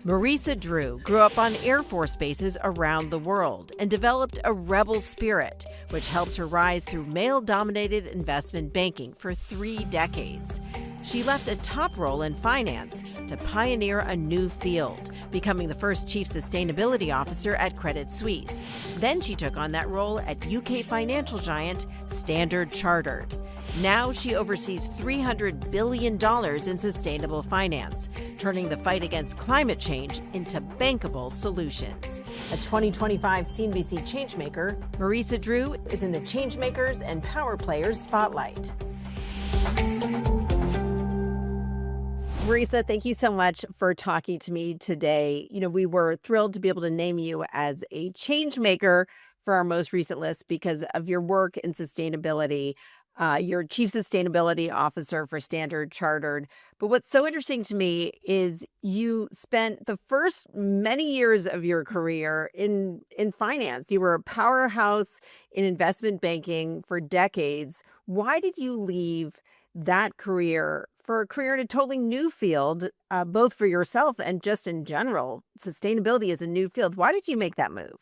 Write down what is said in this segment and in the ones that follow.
Marisa Drew grew up on Air Force bases around the world and developed a rebel spirit, which helped her rise through male-dominated investment banking for 3 decades. She left a top role in finance to pioneer a new field, becoming the first chief sustainability officer at Credit Suisse. Then she took on that role at UK financial giant Standard Chartered. Now she oversees $300 billion in sustainable finance, turning the fight against climate change into bankable solutions. A 2025 CNBC Changemaker, Marisa Drew is in the Changemakers and Power Players spotlight. Marisa, thank you so much for talking to me today. We were thrilled to be able to name you as a change maker for our most recent list because of your work in sustainability. You're Chief Sustainability Officer for Standard Chartered. But what's so interesting to me is you spent the first many years of your career in finance. You were a powerhouse in investment banking for decades. Why did you leave that career for a career in a totally new field, both for yourself and just in general? Sustainability is a new field. Why did you make that move?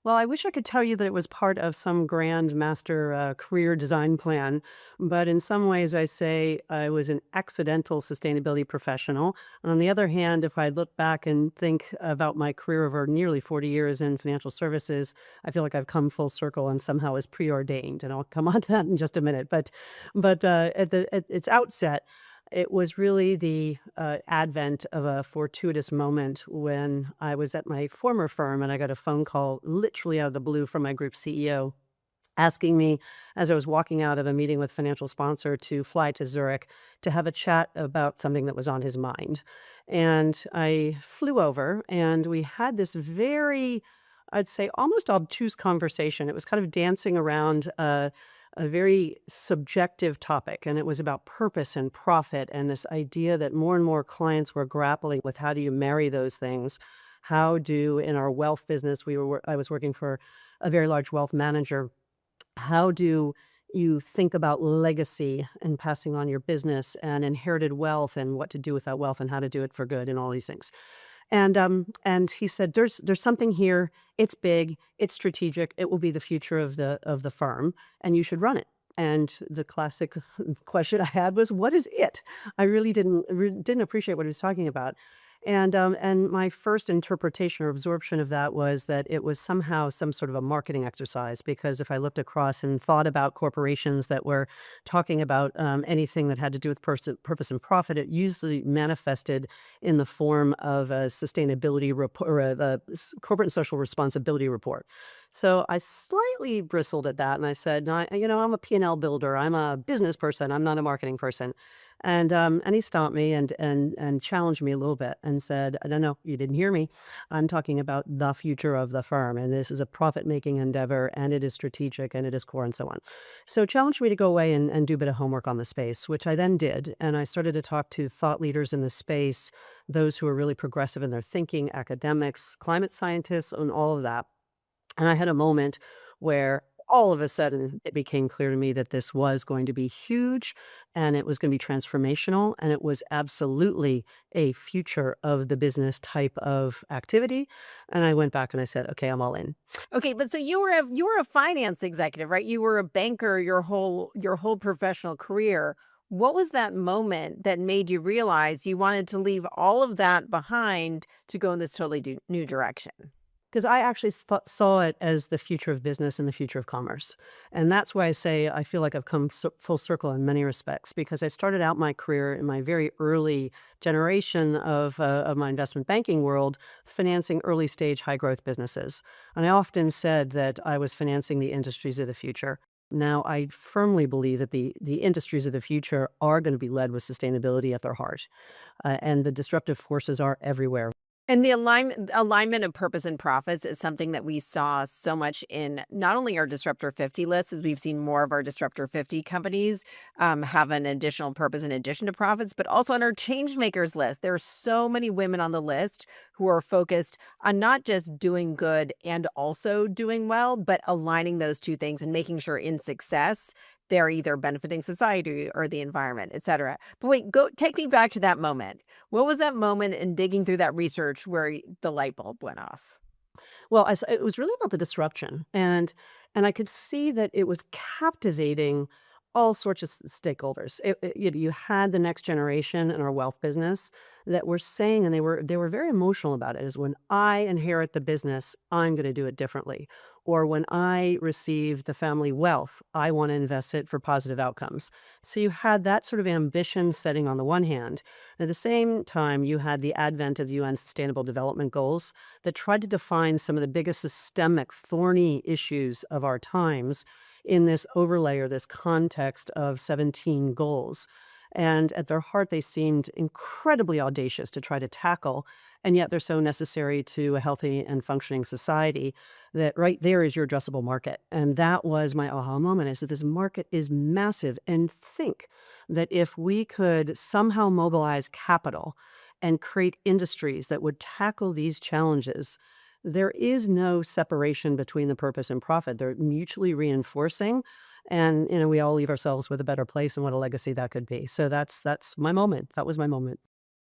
Well, I wish I could tell you that it was part of some grand master career design plan, but in some ways I say I was an accidental sustainability professional. And on the other hand, if I look back and think about my career over nearly 40 years in financial services, I feel like I've come full circle and somehow was preordained. And I'll come on to that in just a minute. But at its outset, it was really the advent of a fortuitous moment when I was at my former firm and I got a phone call literally out of the blue from my group CEO asking me, as I was walking out of a meeting with financial sponsor, to fly to Zurich to have a chat about something that was on his mind. And I flew over and we had this very, I'd say, almost obtuse conversation. It was kind of dancing around a very subjective topic, and it was about purpose and profit and this idea that more and more clients were grappling with how do you marry those things? How do, in our wealth business, I was working for a very large wealth manager. How do you think about legacy and passing on your business and inherited wealth and what to do with that wealth and how to do it for good and all these things? And he said, "There's something here. It's big. It's strategic. It will be the future of the firm, and you should run it." And the classic question I had was, "What is it?" I really didn't appreciate what he was talking about. And my first interpretation or absorption of that was that it was somehow some sort of a marketing exercise. Because if I looked across and thought about corporations that were talking about anything that had to do with purpose and profit, it usually manifested in the form of a sustainability report or corporate and social responsibility report. So I slightly bristled at that and I said, no, I'm a P&L builder. I'm a business person. I'm not a marketing person. And he stopped me and challenged me a little bit and said, "No, you didn't hear me. I'm talking about the future of the firm, and this is a profit-making endeavor, and it is strategic, and it is core, and so on." So challenged me to go away and do a bit of homework on the space, which I then did, and I started to talk to thought leaders in the space, those who are really progressive in their thinking, academics, climate scientists, and all of that. And I had a moment where all of a sudden it became clear to me that this was going to be huge and it was going to be transformational and it was absolutely a future of the business type of activity. And I went back and I said, okay, I'm all in. Okay, but so you were a finance executive, right? You were a banker your whole professional career. What was that moment that made you realize you wanted to leave all of that behind to go in this totally new direction? Because I actually saw it as the future of business and the future of commerce. And that's why I say I feel like I've come full circle in many respects, because I started out my career in my very early generation of my investment banking world, financing early stage high growth businesses. And I often said that I was financing the industries of the future. Now, I firmly believe that the industries of the future are going to be led with sustainability at their heart. And the disruptive forces are everywhere. And the alignment of purpose and profits is something that we saw so much in not only our Disruptor 50 list, as we've seen more of our Disruptor 50 companies have an additional purpose in addition to profits, but also on our Changemakers list. There are so many women on the list who are focused on not just doing good and also doing well, but aligning those two things and making sure in success they're either benefiting society or the environment, et cetera. But wait, go take me back to that moment. What was that moment in digging through that research where the light bulb went off? Well, it was really about the disruption, and I could see that it was captivating all sorts of stakeholders. You had the next generation in our wealth business that were saying, and they were very emotional about it. Is when I inherit the business, I'm going to do it differently, or when I receive the family wealth, I want to invest it for positive outcomes. So you had that sort of ambition setting on the one hand. At the same time, you had the advent of UN Sustainable Development Goals that tried to define some of the biggest systemic, thorny issues of our times in this overlay or this context of 17 goals. And at their heart, they seemed incredibly audacious to try to tackle. And yet they're so necessary to a healthy and functioning society that right there is your addressable market. And that was my aha moment is that this market is massive. And think that if we could somehow mobilize capital and create industries that would tackle these challenges, there is no separation between the purpose and profit. They're mutually reinforcing. And we all leave ourselves with a better place and what a legacy that could be. So that's my moment. That was my moment.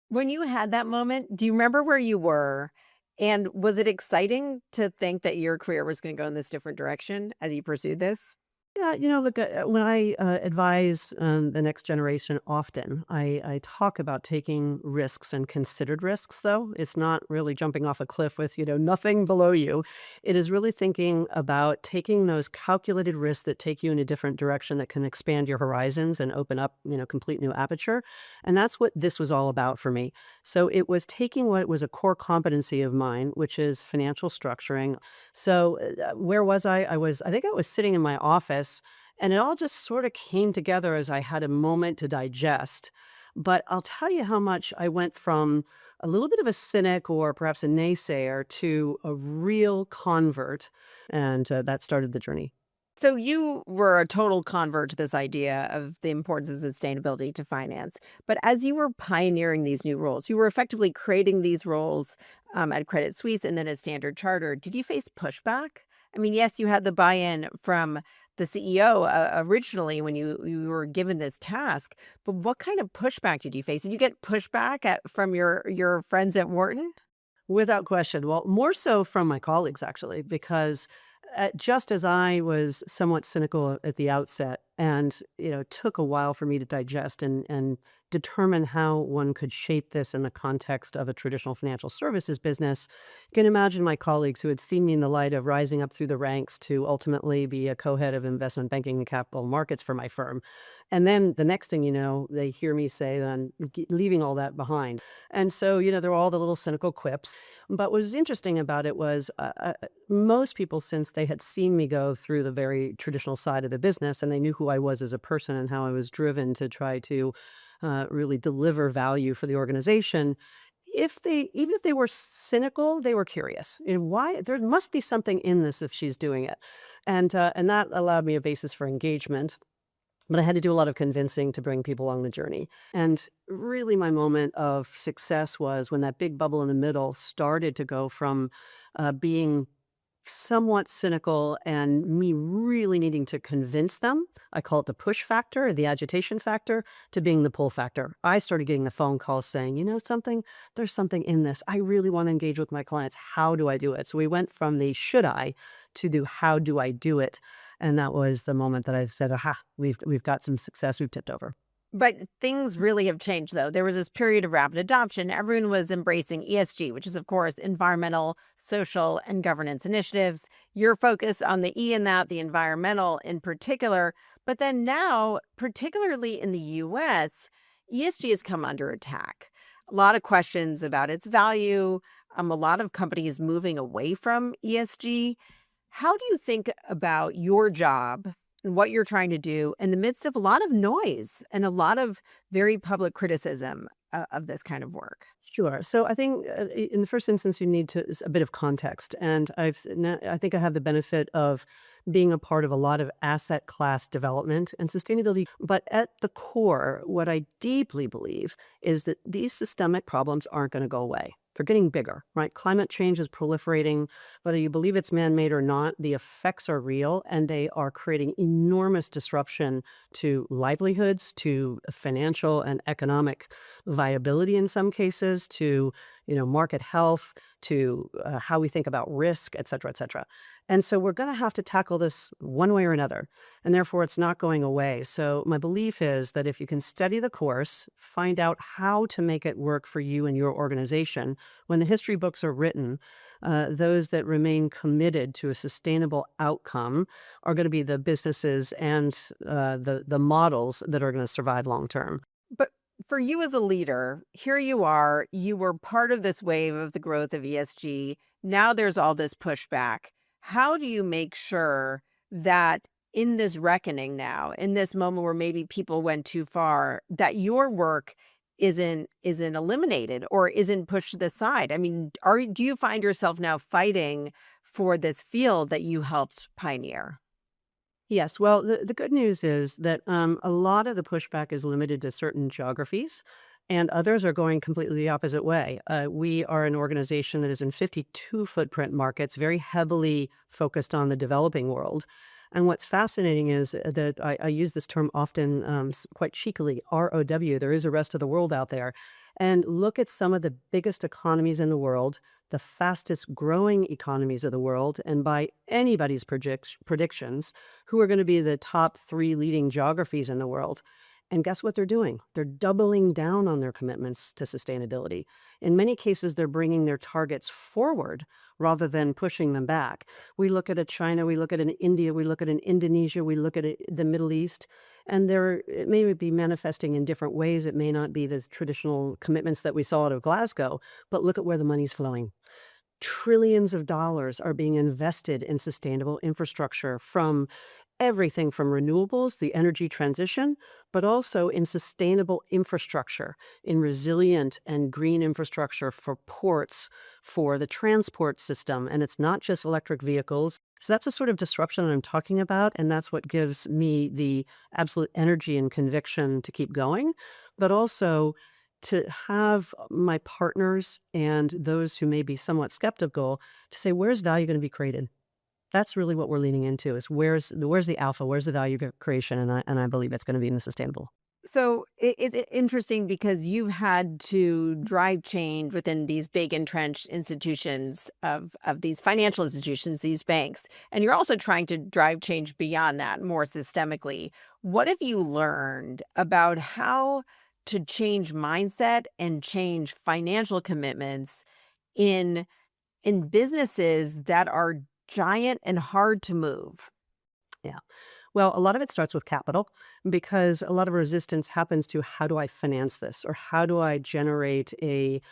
When you had that moment, do you remember where you were? And was it exciting to think that your career was going to go in this different direction as you pursued this? Yeah, look, when I advise the next generation, often I talk about taking risks and considered risks, though. It's not really jumping off a cliff with, nothing below you. It is really thinking about taking those calculated risks that take you in a different direction that can expand your horizons and open up, complete new aperture. And that's what this was all about for me. So it was taking what was a core competency of mine, which is financial structuring. So where was I? I think I was sitting in my office and it all just sort of came together as I had a moment to digest. But I'll tell you how much I went from a little bit of a cynic or perhaps a naysayer to a real convert. And that started the journey. So you were a total convert to this idea of the importance of sustainability to finance. But as you were pioneering these new roles, you were effectively creating these roles at Credit Suisse and then at Standard Chartered. Did you face pushback? I mean, yes, you had the buy-in from the CEO originally when you were given this task, but what kind of pushback did you face? Did you get pushback from your friends at Wharton? Without question. Well, more so from my colleagues, actually, because just as I was somewhat cynical at the outset and, took a while for me to digest and determine how one could shape this in the context of a traditional financial services business, you can imagine my colleagues who had seen me in the light of rising up through the ranks to ultimately be a co-head of investment banking and capital markets for my firm. And then the next thing you know, they hear me say, then leaving all that behind. And so, there were all the little cynical quips. But what was interesting about it was most people, since they had seen me go through the very traditional side of the business and they knew who I was as a person and how I was driven to try to really deliver value for the organization, even if they were cynical, they were curious. Why there must be something in this if she's doing it, and that allowed me a basis for engagement. But I had to do a lot of convincing to bring people along the journey. And really, my moment of success was when that big bubble in the middle started to go from being somewhat cynical and me really needing to convince them. I call it the push factor, the agitation factor, to being the pull factor. I started getting the phone calls saying, something, there's something in this. I really want to engage with my clients. How do I do it? So we went from the should I to the how do I do it? And that was the moment that I said, aha, we've got some success. We've tipped over. But things really have changed, though. There was this period of rapid adoption. Everyone was embracing ESG, which is, of course, environmental, social, and governance initiatives. You're focused on the E in that, the environmental in particular. But then now, particularly in the US, ESG has come under attack. A lot of questions about its value, a lot of companies moving away from ESG. How do you think about your job and what you're trying to do in the midst of a lot of noise and a lot of very public criticism of this kind of work? Sure. So I think in the first instance, you need a bit of context, and I think I have the benefit of being a part of a lot of asset class development and sustainability. But at the core, what I deeply believe is that these systemic problems aren't going to go away. They're getting bigger, right? Climate change is proliferating. Whether you believe it's man-made or not, the effects are real, and they are creating enormous disruption to livelihoods, to financial and economic viability in some cases, to market health, to how we think about risk, et cetera, et cetera. And so we're going to have to tackle this one way or another, and therefore it's not going away. So my belief is that if you can study the course, find out how to make it work for you and your organization, when the history books are written, those that remain committed to a sustainable outcome are going to be the businesses and the models that are going to survive long term. But for you as a leader, here you are, you were part of this wave of the growth of ESG. Now there's all this pushback. How do you make sure that in this reckoning now, in this moment where maybe people went too far, that your work isn't eliminated or isn't pushed to the side? I mean, do you find yourself now fighting for this field that you helped pioneer? Yes. Well, the good news is that a lot of the pushback is limited to certain geographies, and others are going completely the opposite way. We are an organization that is in 52 footprint markets, very heavily focused on the developing world. And what's fascinating is that I use this term often, quite cheekily, ROW. There is a rest of the world out there. And look at some of the biggest economies in the world, the fastest growing economies of the world, and by anybody's predictions, who are going to be the top three leading geographies in the world. And guess what they're doing? They're doubling down on their commitments to sustainability. In many cases, they're bringing their targets forward rather than pushing them back. We look at a China, we look at an India, we look at an Indonesia, we look at the Middle East, and it may be manifesting in different ways. It may not be the traditional commitments that we saw out of Glasgow, but look at where the money's flowing. Trillions of dollars are being invested in sustainable infrastructure, from everything from renewables, the energy transition, but also in sustainable infrastructure, in resilient and green infrastructure for ports, for the transport system. And it's not just electric vehicles. So that's a sort of disruption that I'm talking about. And that's what gives me the absolute energy and conviction to keep going, but also to have my partners and those who may be somewhat skeptical to say, where's value going to be created? That's really what we're leaning into, is where's the alpha, where's the value creation, and I believe it's gonna be in the sustainable. So it's interesting because you've had to drive change within these big entrenched institutions of these financial institutions, these banks, and you're also trying to drive change beyond that more systemically. What have you learned about how to change mindset and change financial commitments in businesses that are giant and hard to move? Yeah. Well, a lot of it starts with capital, because a lot of resistance happens to, how do I finance this? Or how do I generate a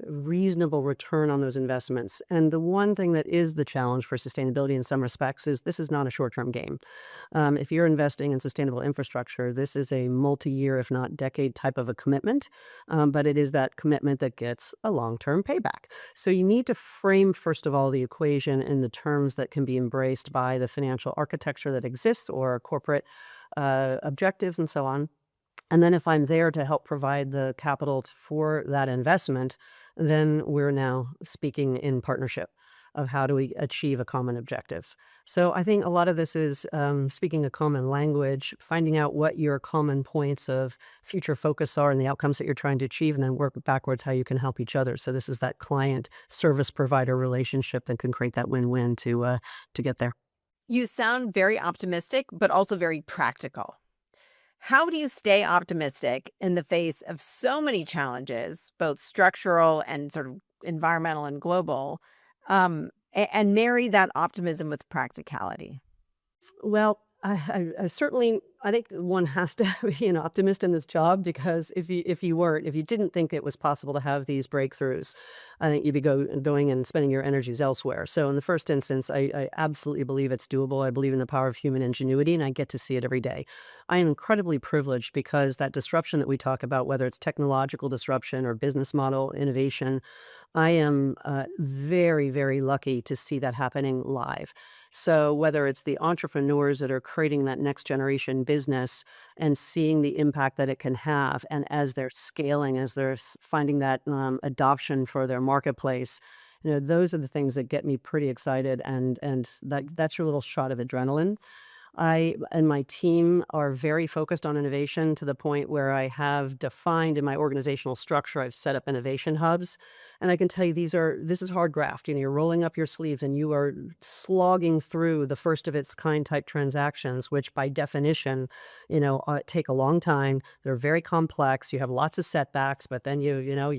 reasonable return on those investments? And the one thing that is the challenge for sustainability in some respects is this is not a short-term game. If you're investing in sustainable infrastructure, this is a multi-year, if not decade type of a commitment, but it is that commitment that gets a long-term payback. So you need to frame, first of all, the equation in the terms that can be embraced by the financial architecture that exists, or corporate objectives and so on. And then if I'm there to help provide the capital for that investment, then we're now speaking in partnership of how do we achieve a common objectives. So I think a lot of this is speaking a common language, finding out what your common points of future focus are and the outcomes that you're trying to achieve, and then work backwards how you can help each other. So this is that client service provider relationship that can create that win-win to get there. You sound very optimistic, but also very practical. How do you stay optimistic in the face of so many challenges, both structural and sort of environmental and global, and marry that optimism with practicality? Well, I certainly, I think one has to be an optimist in this job, because if you didn't think it was possible to have these breakthroughs, I think you'd be going and spending your energies elsewhere. So in the first instance, I absolutely believe it's doable. I believe in the power of human ingenuity, and I get to see it every day. I am incredibly privileged, because that disruption that we talk about, whether it's technological disruption or business model innovation, I am very, very lucky to see that happening live. So, whether it's the entrepreneurs that are creating that next generation business and seeing the impact that it can have, and as they're scaling, as they're finding that adoption for their marketplace, those are the things that get me pretty excited, and that's your little shot of adrenaline. I and my team are very focused on innovation to the point where I have defined in my organizational structure, I've set up innovation hubs. And I can tell you this is hard graft. You're rolling up your sleeves and you are slogging through the first of its kind type transactions, which by definition, take a long time. They're very complex. You have lots of setbacks, but then you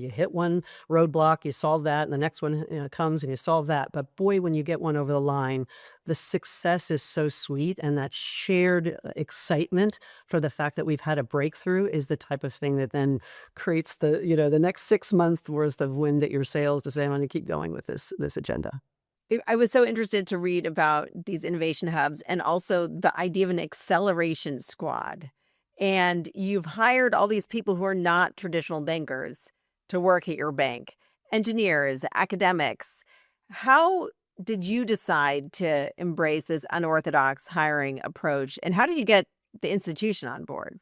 hit one roadblock, you solve that, and the next one comes and you solve that. But boy, when you get one over the line, the success is so sweet, and that shared excitement for the fact that we've had a breakthrough is the type of thing that then creates the next 6 months worth of wind at your sails to say, I'm going to keep going with this agenda. I was so interested to read about these innovation hubs and also the idea of an acceleration squad. And you've hired all these people who are not traditional bankers to work at your bank, engineers, academics. How did you decide to embrace this unorthodox hiring approach? And how did you get the institution on board?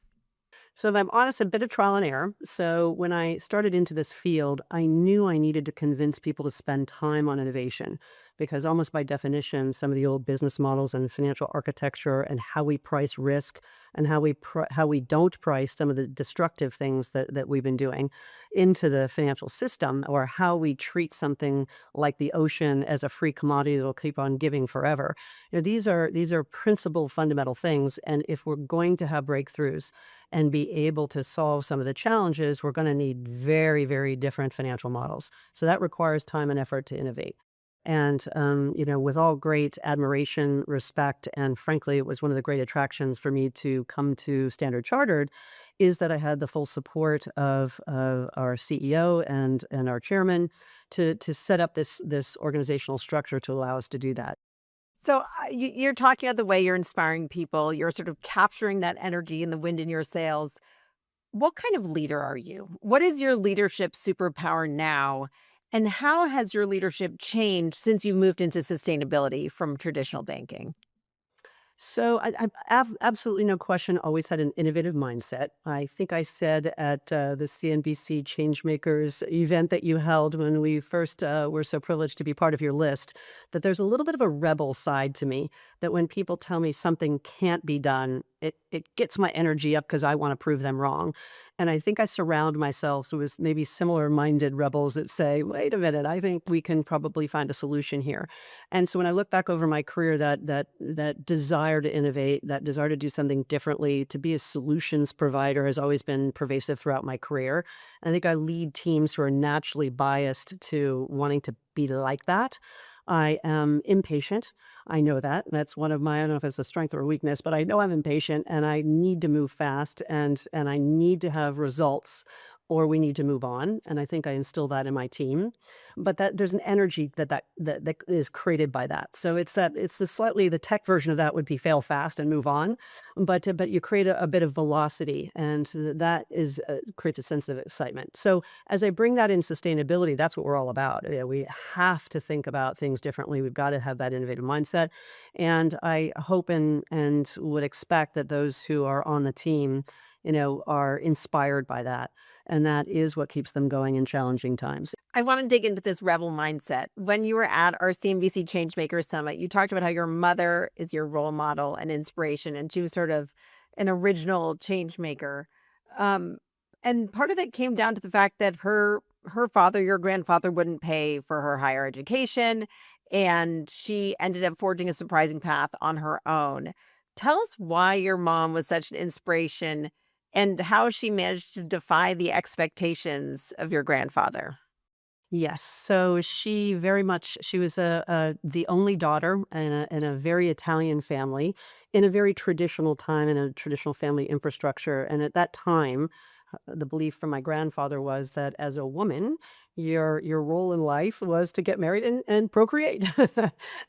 So if I'm honest, a bit of trial and error. So when I started into this field, I knew I needed to convince people to spend time on innovation because almost by definition, some of the old business models and financial architecture and how we price risk and how we don't price some of the destructive things that we've been doing into the financial system, or how we treat something like the ocean as a free commodity that will keep on giving forever. These are principal fundamental things, and if we're going to have breakthroughs and be able to solve some of the challenges, we're going to need very, very different financial models. So that requires time and effort to innovate. And, with all great admiration, respect, and frankly, it was one of the great attractions for me to come to Standard Chartered, is that I had the full support of our CEO and our chairman to set up this organizational structure to allow us to do that. So you're talking about the way you're inspiring people. You're sort of capturing that energy and the wind in your sails. What kind of leader are you? What is your leadership superpower now? And how has your leadership changed since you moved into sustainability from traditional banking? So absolutely no question. Always had an innovative mindset. I think I said at the CNBC Changemakers event that you held when we first were so privileged to be part of your list, that there's a little bit of a rebel side to me. That when people tell me something can't be done, it gets my energy up because I want to prove them wrong. And I think I surround myself with maybe similar minded rebels that say, wait a minute, I think we can probably find a solution here. And so when I look back over my career, that desire to innovate, that desire to do something differently, to be a solutions provider has always been pervasive throughout my career. And I think I lead teams who are naturally biased to wanting to be like that. I am impatient. I know that. That's one of my, I don't know if it's a strength or a weakness, but I know I'm impatient and I need to move fast, and I need to have results or we need to move on. And I think I instill that in my team. But that there's an energy that is created by that. So it's the tech version of that would be fail fast and move on. But you create a bit of velocity, and that is creates a sense of excitement. So as I bring that in sustainability, that's what we're all about. We have to think about things differently. We've got to have that innovative mindset. And I hope and would expect that those who are on the team, are inspired by that. And that is what keeps them going in challenging times. I want to dig into this rebel mindset. When you were at our CNBC Changemakers Summit, you talked about how your mother is your role model and inspiration, and she was sort of an original change maker. Um, and part of that came down to the fact that her father, your grandfather, wouldn't pay for her higher education, and she ended up forging a surprising path on her own. Tell us why your mom was such an inspiration and how she managed to defy the expectations of your grandfather. Yes. So she was the only daughter in a very Italian family in a very traditional time in a traditional family infrastructure. And at that time, the belief from my grandfather was that as a woman, Your role in life was to get married and procreate.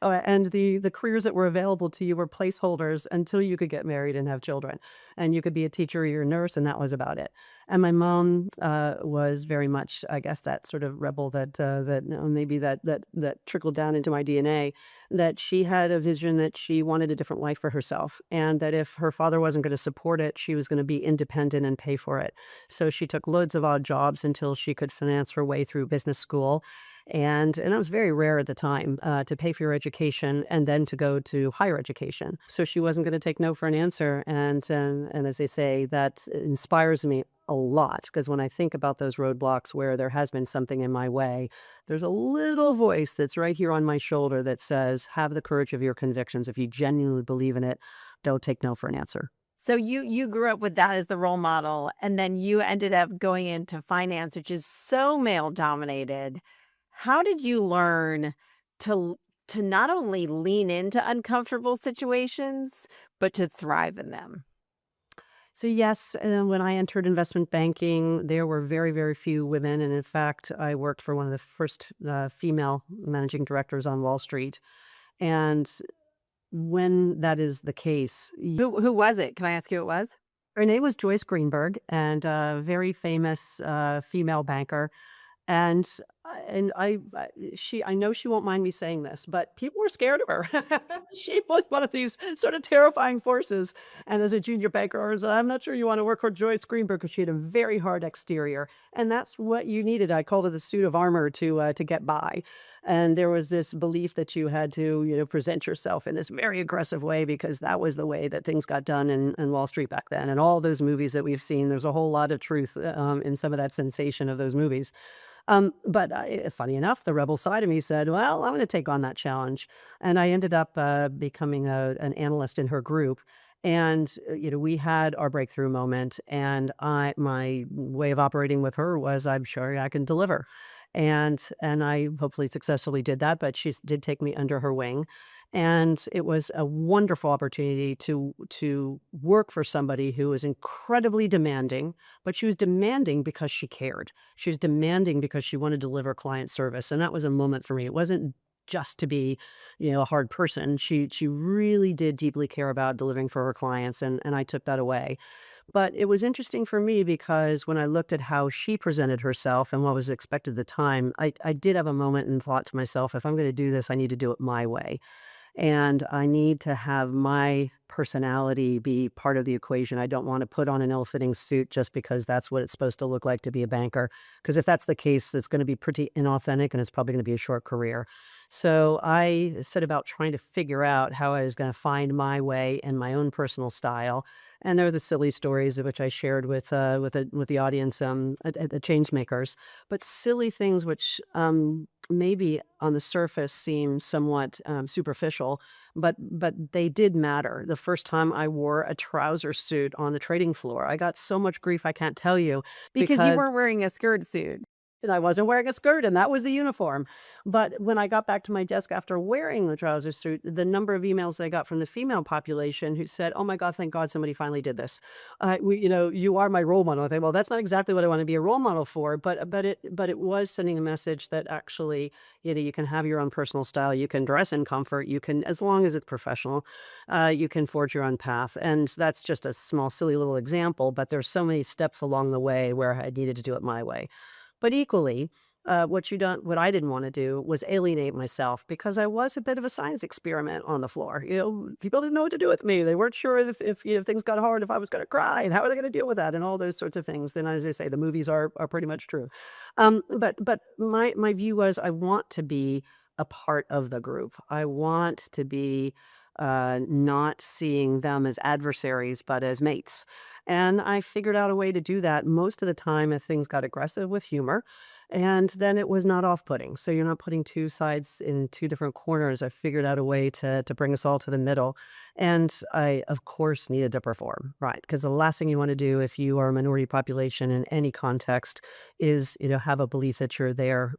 And the careers that were available to you were placeholders until you could get married and have children. And you could be a teacher or you're a nurse, and that was about it. And my mom was very much, I guess, that sort of rebel maybe that trickled down into my DNA, that she had a vision that she wanted a different life for herself, and that if her father wasn't going to support it, she was going to be independent and pay for it. So she took loads of odd jobs until she could finance her way through business school. And that was very rare at the time, to pay for your education and then to go to higher education. So she wasn't going to take no for an answer. And as they say, that inspires me a lot, because when I think about those roadblocks where there has been something in my way, there's a little voice that's right here on my shoulder that says, have the courage of your convictions. If you genuinely believe in it, don't take no for an answer. So you grew up with that as the role model, and then you ended up going into finance, which is so male dominated. How did you learn to not only lean into uncomfortable situations, but to thrive in them? So yes, when I entered investment banking, there were very, very few women, and in fact, I worked for one of the first female managing directors on Wall Street. And when that is the case, Who was it? Can I ask who it was? her name was Joyce Greenberg, and a very famous female banker. And I know she won't mind me saying this, but people were scared of her. She was one of these sort of terrifying forces. And as a junior banker, I was, I'm not sure you want to work for Joyce Greenberg, because she had a very hard exterior, and that's what you needed. I called it the suit of armor to get by. And there was this belief that you had to, present yourself in this very aggressive way, because that was the way that things got done in Wall Street back then. And all those movies that we've seen, there's a whole lot of truth in some of that sensation of those movies. But funny enough, the rebel side of me said, "Well, I'm going to take on that challenge," and I ended up becoming an analyst in her group. And we had our breakthrough moment, and my way of operating with her was, I'm sure I can deliver, and I hopefully successfully did that. But she did take me under her wing, and it was a wonderful opportunity to work for somebody who was incredibly demanding, but she was demanding because she cared. She was demanding because she wanted to deliver client service, and that was a moment for me. It wasn't just to be, a hard person. She really did deeply care about delivering for her clients, and I took that away. But it was interesting for me, because when I looked at how she presented herself and what was expected at the time, I did have a moment and thought to myself, if I'm going to do this, I need to do it my way. And I need to have my personality be part of the equation. I don't want to put on an ill-fitting suit just because that's what it's supposed to look like to be a banker. Because if that's the case, it's going to be pretty inauthentic, and it's probably going to be a short career. So I set about trying to figure out how I was going to find my way in my own personal style. And there are the silly stories of which I shared with the audience at the Changemakers, but silly things which maybe on the surface seem somewhat superficial, but they did matter. The first time I wore a trouser suit on the trading floor, I got so much grief I can't tell you, Because you because weren't wearing a skirt suit. and I wasn't wearing a skirt, and that was the uniform. But when I got back to my desk after wearing the trouser suit, the number of emails I got from the female population who said, "Oh my God, thank God somebody finally did this. You are my role model." I think, well, that's not exactly what I want to be a role model for, but it was sending a message that actually, you can have your own personal style. You can dress in comfort. You can, as long as it's professional, you can forge your own path. And that's just a small, silly little example. But there's so many steps along the way where I needed to do it my way. But equally, what I didn't want to do was alienate myself, because I was a bit of a science experiment on the floor. People didn't know what to do with me. They weren't sure if things got hard, if I was going to cry, and how are they going to deal with that, and all those sorts of things. Then, as I say, the movies are pretty much true. But my view was, I want to be a part of the group. I want to be not seeing them as adversaries, but as mates. And I figured out a way to do that most of the time if things got aggressive, with humor. And then it was not off putting. So you're not putting two sides in two different corners. I figured out a way to bring us all to the middle. And I, of course, needed to perform, right? Because the last thing you want to do if you are a minority population in any context is, have a belief that you're there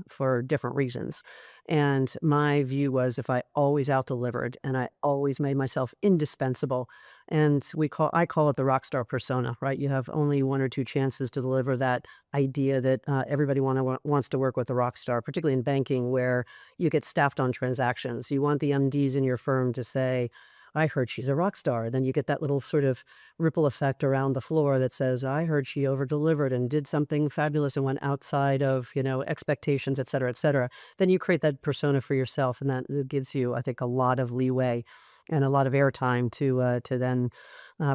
for different reasons. And my view was if I always out delivered and I always made myself indispensable, and I call it the rock star persona, right? You have only one or two chances to deliver that idea that everybody wants to work with a rock star, particularly in banking where you get staffed on transactions. You want the MDs in your firm to say, I heard she's a rock star. Then you get that little sort of ripple effect around the floor that says, I heard she over delivered and did something fabulous and went outside of, expectations, et cetera, et cetera. Then you create that persona for yourself. And that gives you, I think, a lot of leeway and a lot of airtime to then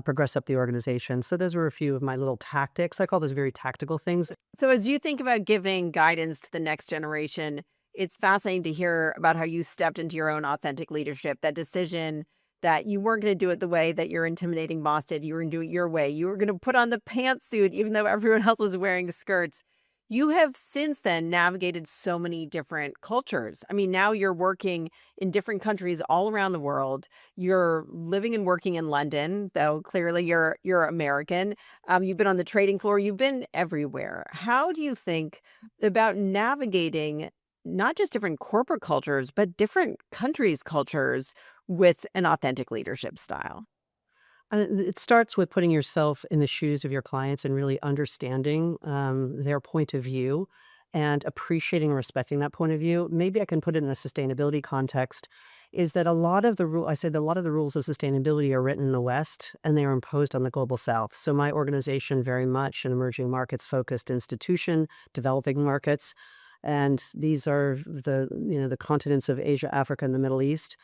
progress up the organization. So those were a few of my little tactics. I call those very tactical things. So, as you think about giving guidance to the next generation, it's fascinating to hear about how you stepped into your own authentic leadership, that decision that you weren't going to do it the way that your intimidating boss did. You were going to do it your way. You were going to put on the pantsuit, even though everyone else was wearing skirts. You have since then navigated so many different cultures. I mean, now you're working in different countries all around the world. You're living and working in London, though clearly you're American. You've been on the trading floor. You've been everywhere. How do you think about navigating not just different corporate cultures, but different countries' cultures with an authentic leadership style? It starts with putting yourself in the shoes of your clients and really understanding their point of view and appreciating and respecting that point of view. Maybe I can put it in the sustainability context. Is that a lot of the rule? I said a lot of the rules of sustainability are written in the West and they are imposed on the global South. So my organization very much an emerging markets focused institution, developing markets, and these are the continents of Asia, Africa, and the Middle East.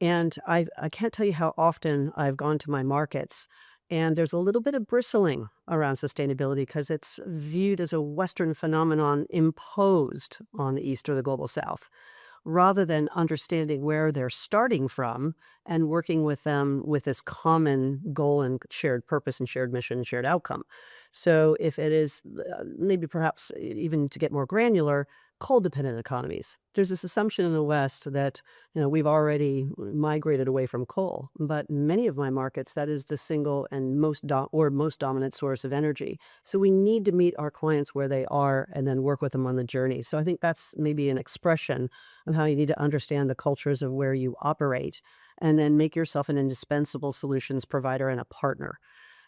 And I can't tell you how often I've gone to my markets, and there's a little bit of bristling around sustainability because it's viewed as a Western phenomenon imposed on the East or the Global South, rather than understanding where they're starting from and working with them with this common goal and shared purpose and shared mission and shared outcome. So if it is maybe perhaps even to get more granular, coal dependent economies. There's this assumption in the West that we've already migrated away from coal, but many of my markets that is the single and most dominant source of energy. So we need to meet our clients where they are and then work with them on the journey. So I think that's maybe an expression of how you need to understand the cultures of where you operate and then make yourself an indispensable solutions provider and a partner.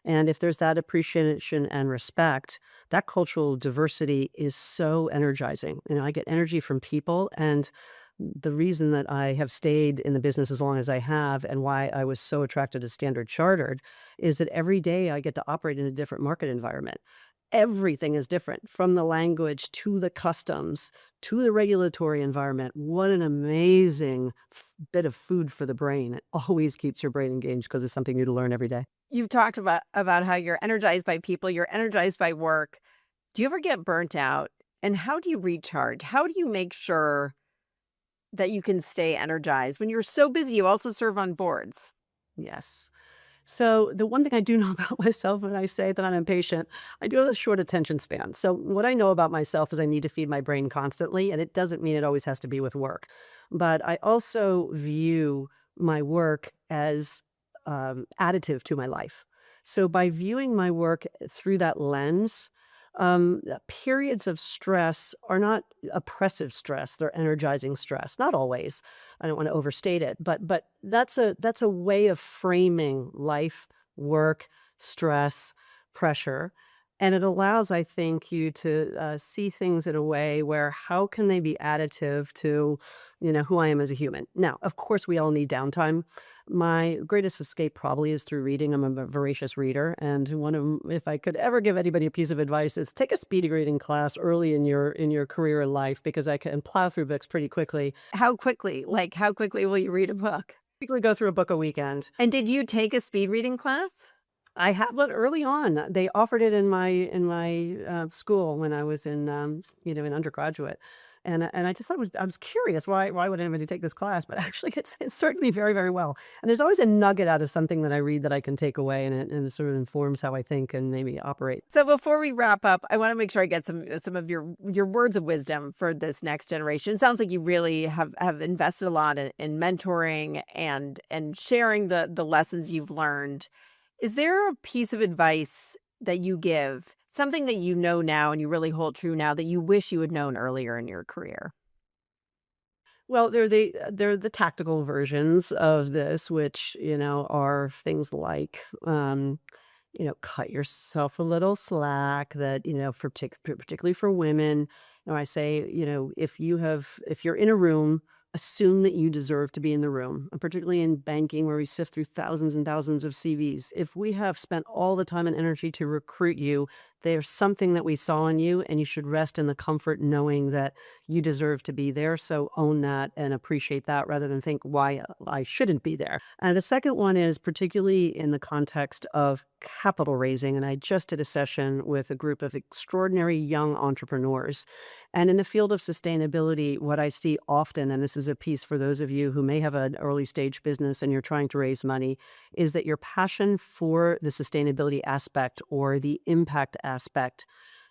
And if there's that appreciation and respect, that cultural diversity is so energizing. I get energy from people. And the reason that I have stayed in the business as long as I have and why I was so attracted to Standard Chartered is that every day I get to operate in a different market environment. Everything is different from the language to the customs to the regulatory environment. What an amazing bit of food for the brain. It always keeps your brain engaged because there's something new to learn every day. You've talked about how you're energized by people, you're energized by work. Do you ever get burnt out? And how do you recharge? How do you make sure that you can stay energized when you're so busy? You also serve on boards. Yes. So the one thing I do know about myself when I say that I'm impatient, I do have a short attention span. So what I know about myself is I need to feed my brain constantly, and it doesn't mean it always has to be with work. But I also view my work as additive to my life. So by viewing my work through that lens, periods of stress are not oppressive stress; they're energizing stress. Not always. I don't want to overstate it, but that's a way of framing life, work, stress, pressure, and it allows, I think, you to see things in a way where how can they be additive to, who I am as a human. Now, of course, we all need downtime. My greatest escape probably is through reading. I'm a voracious reader, and if I could ever give anybody a piece of advice, is take a speed reading class early in your career and life because I can plow through books pretty quickly. How quickly? Like, how quickly will you read a book? Quickly go through a book a weekend. And did you take a speed reading class? I had one early on. They offered it in my school when I was in undergraduate, And I just thought I was curious, why would anybody take this class? But actually, it's served me very, very well. And there's always a nugget out of something that I read that I can take away, and it sort of informs how I think and maybe operate. So before we wrap up, I want to make sure I get some of your words of wisdom for this next generation. It sounds like you really have invested a lot in mentoring and sharing the lessons you've learned. Is there a piece of advice that you give, something that you know now and you really hold true now that you wish you had known earlier in your career? Well, they're the tactical versions of this, which, are things like, cut yourself a little slack that, particularly for women, I say, if you're in a room, assume that you deserve to be in the room, and particularly in banking where we sift through thousands and thousands of CVs. If we have spent all the time and energy to recruit you, there's something that we saw in you, and you should rest in the comfort knowing that you deserve to be there. So own that and appreciate that rather than think why I shouldn't be there. And the second one is particularly in the context of capital raising. And I just did a session with a group of extraordinary young entrepreneurs. And in the field of sustainability, what I see often, and this is a piece for those of you who may have an early stage business and you're trying to raise money, is that your passion for the sustainability aspect or the impact aspect,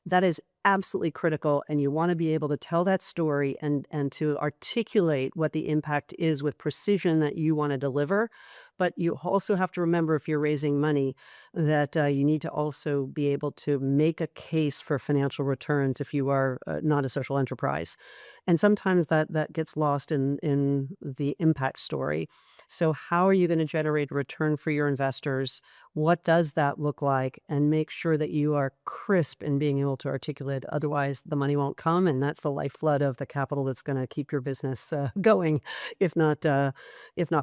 that is absolutely critical. And you want to be able to tell that story and to articulate what the impact is with precision that you want to deliver. But you also have to remember, if you're raising money, that you need to also be able to make a case for financial returns if you are not a social enterprise. And sometimes that gets lost in the impact story. So how are you going to generate a return for your investors? What does that look like? And make sure that you are crisp in being able to articulate. Otherwise, the money won't come, and that's the lifeblood of the capital that's going to keep your business going, if not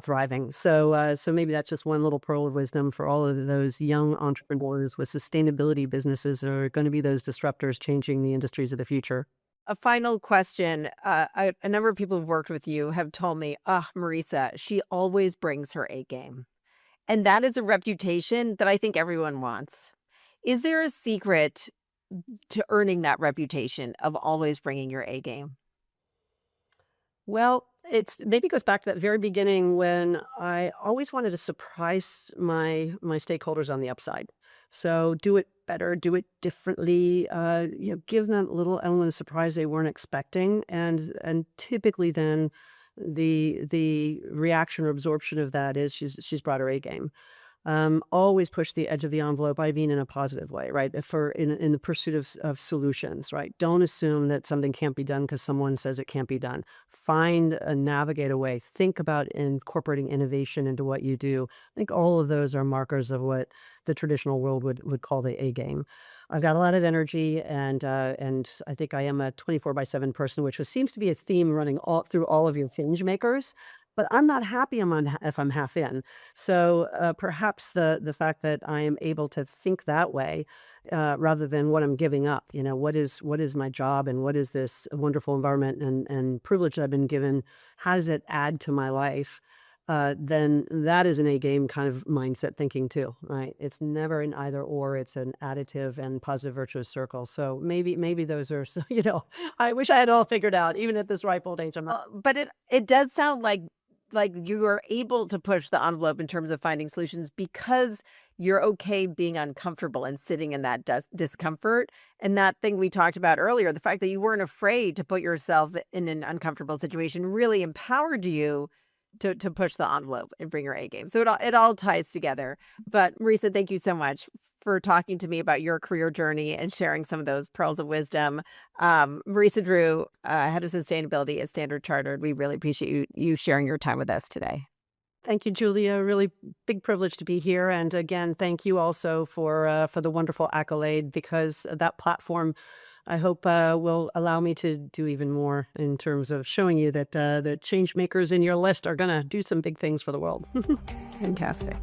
thriving. So maybe that's just one little pearl of wisdom for all of those young entrepreneurs with sustainability businesses that are going to be those disruptors changing the industries of the future. A final question. A number of people who've worked with you have told me, Marisa, she always brings her A game. And that is a reputation that I think everyone wants. Is there a secret to earning that reputation of always bringing your A game? Well, it's maybe goes back to that very beginning when I always wanted to surprise my stakeholders on the upside. So do it better, do it differently. Give them a little element of surprise they weren't expecting, and typically then the reaction or absorption of that is she's brought her A game. Always push the edge of the envelope. I mean, in a positive way, right? For in the pursuit of solutions, right? Don't assume that something can't be done because someone says it can't be done. Find a navigate a way. Think about incorporating innovation into what you do. I think all of those are markers of what the traditional world would call the A game. I've got a lot of energy, and I think I am a 24/7 person, which seems to be a theme running all through all of your Changemakers. But I'm not happy if I'm half in. So perhaps the fact that I am able to think that way, rather than what I'm giving up. What is my job, and what is this wonderful environment and privilege I've been given? How does it add to my life? Then that is an A game kind of mindset thinking too, right? It's never an either or; it's an additive and positive virtuous circle. So maybe those are so. I wish I had it all figured out, even at this ripe old age. I'm not. But it does sound like you are able to push the envelope in terms of finding solutions because you're okay being uncomfortable and sitting in that discomfort. And that thing we talked about earlier, the fact that you weren't afraid to put yourself in an uncomfortable situation really empowered you to push the envelope and bring your A game. So it all ties together. But Marisa, thank you so much for talking to me about your career journey and sharing some of those pearls of wisdom. Marisa Drew, head of sustainability at Standard Chartered. We really appreciate you sharing your time with us today. Thank you, Julia. Really big privilege to be here. And again, thank you also for the wonderful accolade, because that platform, I hope, will allow me to do even more in terms of showing you that the change makers in your list are going to do some big things for the world. Fantastic.